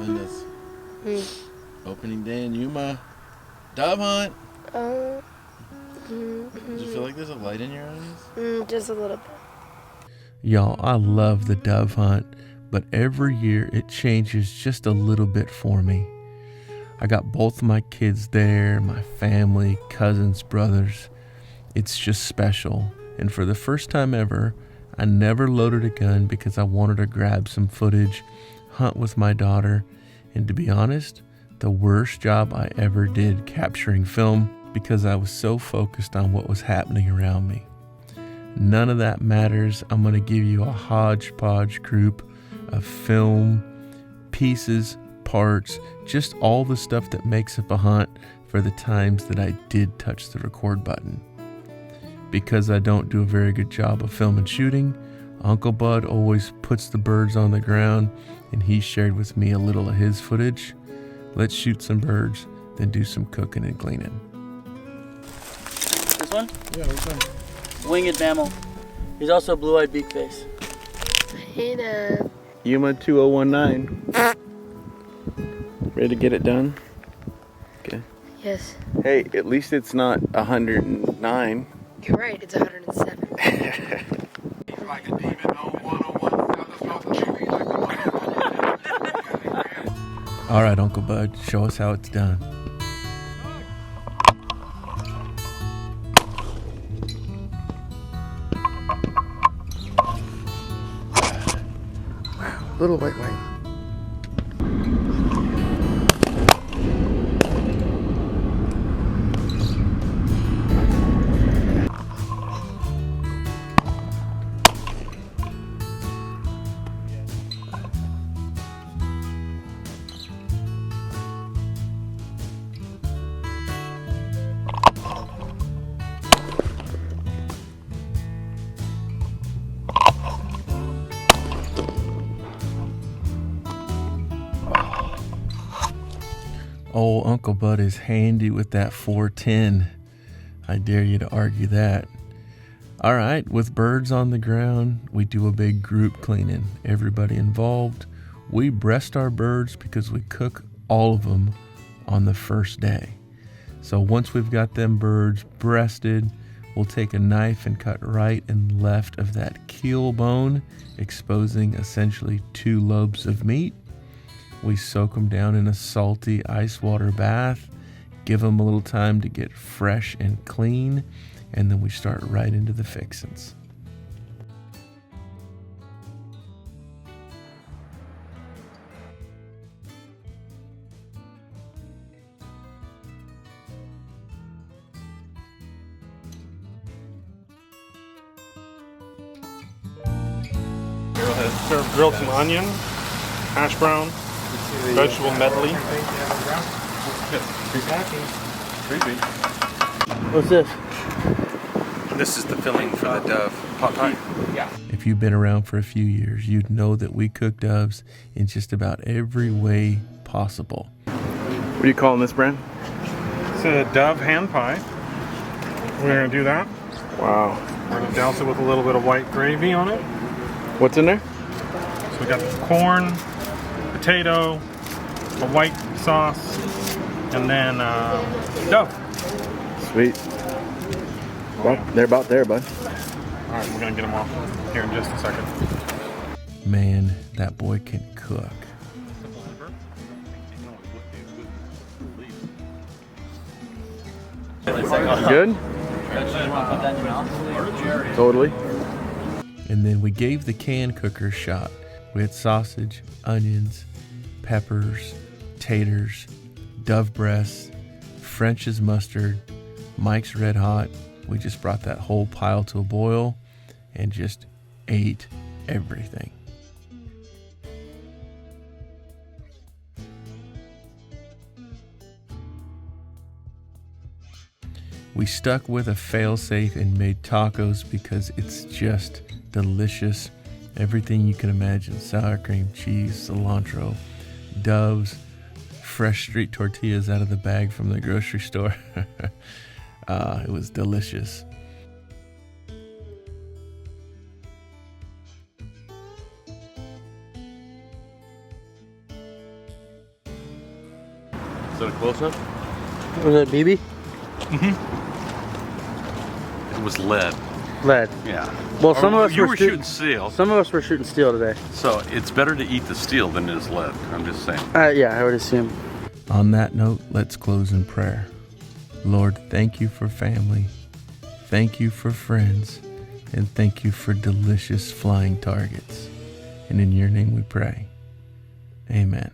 Linda's opening day in Yuma. Dove hunt. Does it feel like there's a light in your eyes? Just a little bit. Y'all, I love the dove hunt, but every year it changes just a little bit for me. I got both my kids there, my family, cousins, brothers. It's just special. And for the first time ever, I never loaded a gun because I wanted to grab some footage, hunt with my daughter, and to be honest, the worst job I ever did capturing film because I was so focused on what was happening around me. None of that matters. I'm going to give you a hodgepodge group of film, pieces, parts, just all the stuff that makes up a hunt for the times that I did touch the record button. Because I don't do a very good job of film and shooting, Uncle Bud always puts the birds on the ground, and he shared with me a little of his footage. Let's shoot some birds, then do some cooking and cleaning. This one? Yeah, which one? Winged mammal. He's also a blue-eyed beakface. Hey, Dad. Yuma 2019. Ready to get it done? Okay. Yes. Hey, at least it's not 109. You're right, it's 107. Like a demon on 101. All right, Uncle Bud, show us how it's done. Little white light. Oh, Uncle Bud is handy with that 410. I dare you to argue that. All right, with birds on the ground, we do a big group cleaning. Everybody involved. We breast our birds because we cook all of them on the first day. So once we've got them birds breasted, we'll take a knife and cut right and left of that keel bone, exposing essentially 2 lobes of meat. We soak them down in a salty ice water bath, give them a little time to get fresh and clean, and then we start right into the fixins. Serve grilled some onion, hash brown, vegetable medley. What's this? This is the filling for the dove pot pie. If you've been around for a few years, you'd know that we cook doves in just about every way possible. What are you calling this, brand? It's a dove hand pie. We're gonna do that. Wow. We're gonna douse it with a little bit of white gravy on it. What's in there? So we got corn, potato, a white sauce, and then dove. Sweet. Well, they're about there, bud. All right, we're gonna get them off here in just a second. Man, that boy can cook. Good? Totally. And then we gave the can cooker a shot. We had sausage, onions, peppers, taters, dove breasts, French's mustard, Mike's Red Hot. We just brought that whole pile to a boil and just ate everything. We stuck with a fail-safe and made tacos because it's just delicious. Everything you can imagine: sour cream, cheese, cilantro, doves, fresh street tortillas out of the bag from the grocery store. It was delicious. that a close-up? Was it BB? It was lead. Lead. Yeah. Well, some of us you were were shooting steel, Some of us were shooting steel today. so it's better to eat the steel than it is lead. I'm just saying. Yeah, I would assume. On that note, let's close in prayer. Lord, thank you for family. Thank you for friends. And thank you for delicious flying targets. And in your name we pray. Amen.